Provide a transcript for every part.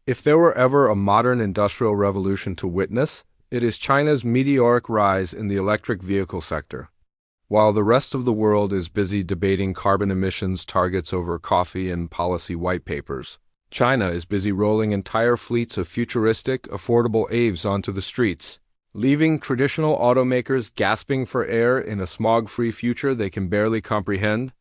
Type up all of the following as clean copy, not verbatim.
If there were ever a modern industrial revolution to witness, it is China's meteoric rise in the electric vehicle sector. While the rest of the world is busy debating carbon emissions targets over coffee and policy white papers, China is busy rolling entire fleets of futuristic, affordable AVs onto the streets, leaving traditional automakers gasping for air in a smog-free future they can barely comprehend.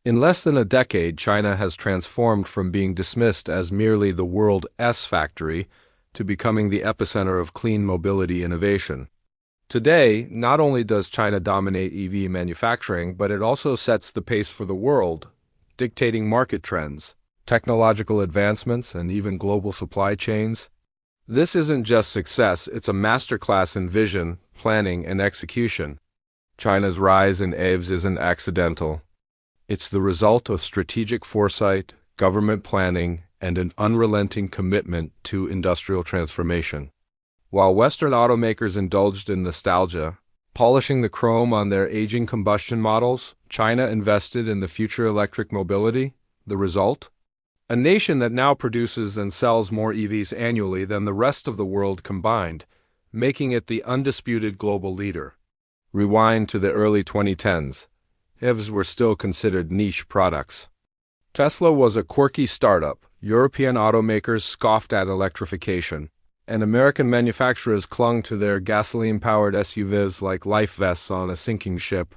In less than a decade, China has transformed from being dismissed as merely the world's S factory to becoming the epicenter of clean mobility innovation. Today, not only does China dominate EV manufacturing, but it also sets the pace for the world, dictating market trends, technological advancements, and even global supply chains. This isn't just success, it's a masterclass in vision, planning, and execution. China's rise in EVs isn't accidental. It's the result of strategic foresight, government planning, and an unrelenting commitment to industrial transformation. While Western automakers indulged in nostalgia, polishing the chrome on their aging combustion models, China invested in the future electric mobility. The result? A nation that now produces and sells more EVs annually than the rest of the world combined, making it the undisputed global leader. Rewind to the early 2010s. EVs were still considered niche products. Tesla was a quirky startup, European automakers scoffed at electrification, and American manufacturers clung to their gasoline-powered SUVs like life vests on a sinking ship.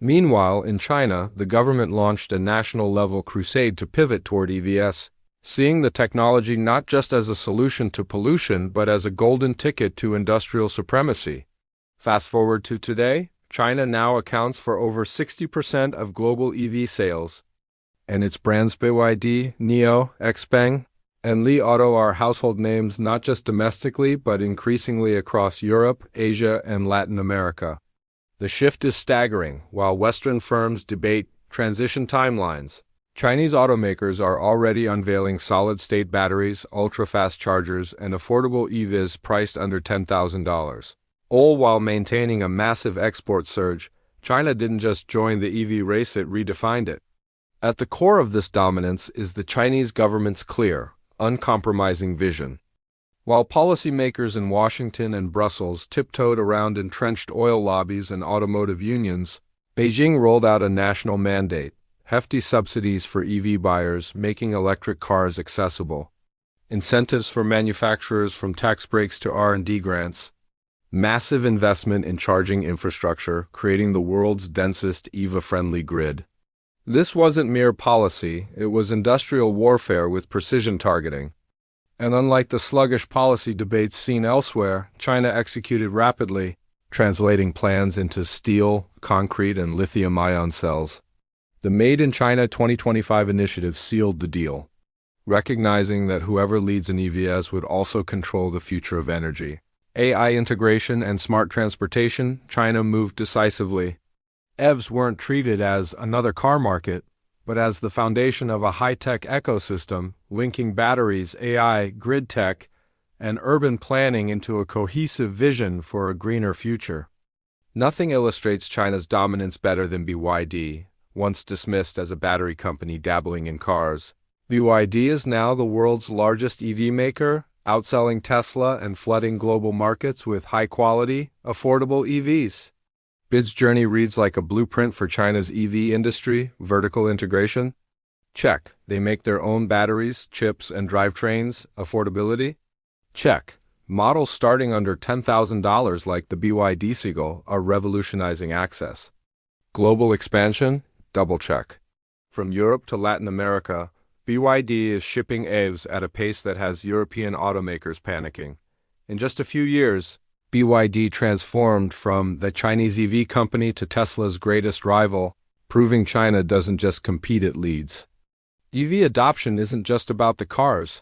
Meanwhile, in China, the government launched a national-level crusade to pivot toward EVs, seeing the technology not just as a solution to pollution but as a golden ticket to industrial supremacy. Fast forward to today, China now accounts for over 60% of global EV sales, and its brands BYD, NIO, XPeng, and Li Auto are household names not just domestically but increasingly across Europe, Asia, and Latin America. The shift is staggering. While Western firms debate transition timelines, Chinese automakers are already unveiling solid-state batteries, ultra-fast chargers, and affordable EVs priced under $10,000. All while maintaining a massive export surge. China didn't just join the EV race, it redefined it. At the core of this dominance is the Chinese government's clear, uncompromising vision. While policymakers in Washington and Brussels tiptoed around entrenched oil lobbies and automotive unions, Beijing rolled out a national mandate, hefty subsidies for EV buyers, making electric cars accessible, incentives for manufacturers from tax breaks to R&D grants, massive investment in charging infrastructure, creating the world's densest EV-friendly grid. This wasn't mere policy, it was industrial warfare with precision targeting. And unlike the sluggish policy debates seen elsewhere, China executed rapidly, translating plans into steel, concrete, and lithium-ion cells. The Made in China 2025 initiative sealed the deal, recognizing that whoever leads in EVs would also control the future of energy. AI integration and smart transportation, China moved decisively. EVs weren't treated as another car market, but as the foundation of a high-tech ecosystem, linking batteries, AI, grid tech, and urban planning into a cohesive vision for a greener future. Nothing illustrates China's dominance better than BYD, once dismissed as a battery company dabbling in cars. BYD is now the world's largest EV maker, outselling Tesla and flooding global markets with high-quality, affordable EVs. BYD's journey reads like a blueprint for China's EV industry, vertical integration. Check. They make their own batteries, chips, and drivetrains. Affordability? Check. Models starting under $10,000 like the BYD Seagull are revolutionizing access. Global expansion? Double check. From Europe to Latin America, BYD is shipping EVs at a pace that has European automakers panicking. In just a few years, BYD transformed from the Chinese EV company to Tesla's greatest rival, proving China doesn't just compete, it leads. EV adoption isn't just about the cars.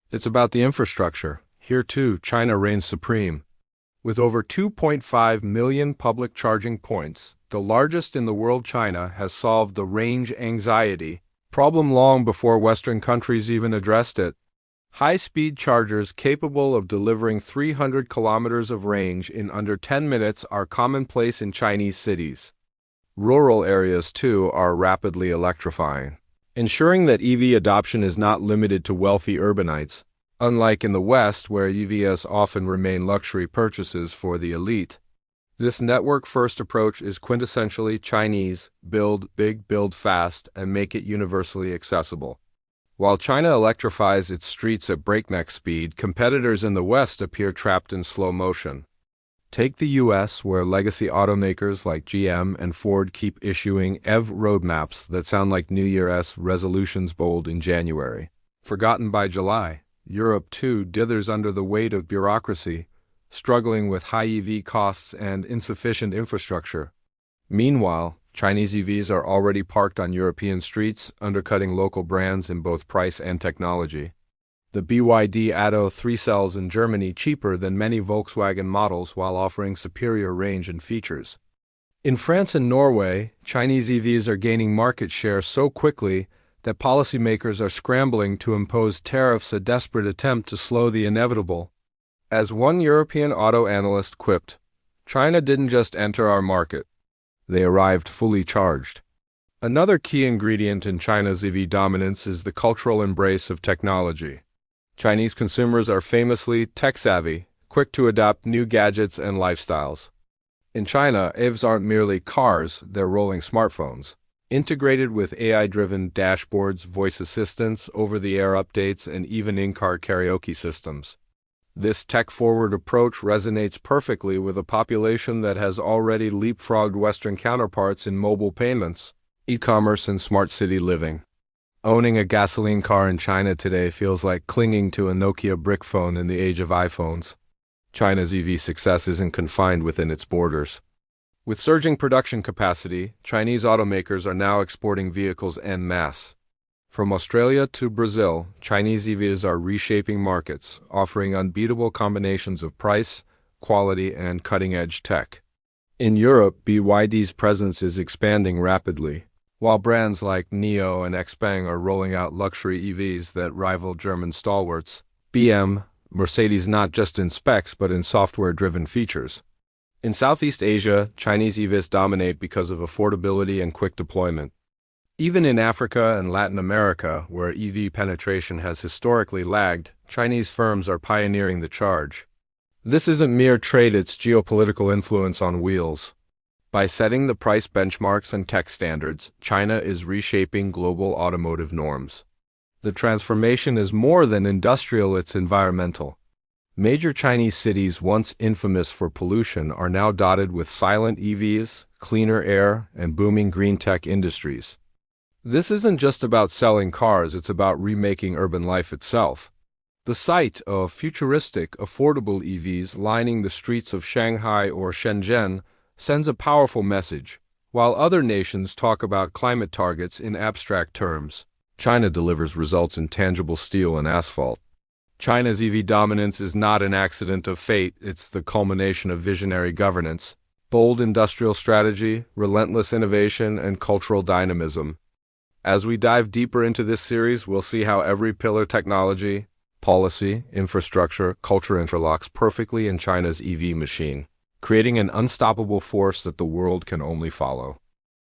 It's about the infrastructure. Here too, China reigns supreme. With over 2.5 million public charging points, the largest in the world, China has solved the range anxiety problem long before Western countries even addressed it. High-speed chargers capable of delivering 300 kilometers of range in under 10 minutes are commonplace in Chinese cities. Rural areas, too, are rapidly electrifying, ensuring that EV adoption is not limited to wealthy urbanites. Unlike in the West, where EVs often remain luxury purchases for the elite, this network-first approach is quintessentially Chinese: build big, build fast, and make it universally accessible. While China electrifies its streets at breakneck speed, competitors in the West appear trapped in slow motion. Take the US, where legacy automakers like GM and Ford keep issuing EV roadmaps that sound like New Year's resolutions bold in January, forgotten by July. Europe, too, dithers under the weight of bureaucracy, struggling with high EV costs and insufficient infrastructure. Meanwhile, Chinese EVs are already parked on European streets, undercutting local brands in both price and technology. The BYD Atto 3 sells in Germany cheaper than many Volkswagen models while offering superior range and features. In France and Norway, Chinese EVs are gaining market share so quickly that policymakers are scrambling to impose tariffs, a desperate attempt to slow the inevitable. As one European auto analyst quipped, "China didn't just enter our market. They arrived fully charged." Another key ingredient in China's EV dominance is the cultural embrace of technology. Chinese consumers are famously tech-savvy, quick to adopt new gadgets and lifestyles. In China, EVs aren't merely cars, they're rolling smartphones, integrated with AI-driven dashboards, voice assistants, over-the-air updates, and even in-car karaoke systems. This tech-forward approach resonates perfectly with a population that has already leapfrogged Western counterparts in mobile payments, e-commerce, and smart city living. Owning a gasoline car in China today feels like clinging to a Nokia brick phone in the age of iPhones. China's EV success isn't confined within its borders. With surging production capacity, Chinese automakers are now exporting vehicles en masse. From Australia to Brazil, Chinese EVs are reshaping markets, offering unbeatable combinations of price, quality, and cutting-edge tech. In Europe, BYD's presence is expanding rapidly, while brands like NIO and XPeng are rolling out luxury EVs that rival German stalwarts, Mercedes, not just in specs but in software-driven features. In Southeast Asia, Chinese EVs dominate because of affordability and quick deployment. Even in Africa and Latin America, where EV penetration has historically lagged, Chinese firms are pioneering the charge. This isn't mere trade, it's geopolitical influence on wheels. By setting the price benchmarks and tech standards, China is reshaping global automotive norms. The transformation is more than industrial, it's environmental. Major Chinese cities, once infamous for pollution, are now dotted with silent EVs, cleaner air, and booming green tech industries. This isn't just about selling cars, it's about remaking urban life itself. The sight of futuristic, affordable EVs lining the streets of Shanghai or Shenzhen sends a powerful message. While other nations talk about climate targets in abstract terms, China delivers results in tangible steel and asphalt. China's EV dominance is not an accident of fate, it's the culmination of visionary governance, bold industrial strategy, relentless innovation, and cultural dynamism. As we dive deeper into this series, we'll see how every pillar — technology, policy, infrastructure, culture — interlocks perfectly in China's EV machine, creating an unstoppable force that the world can only follow.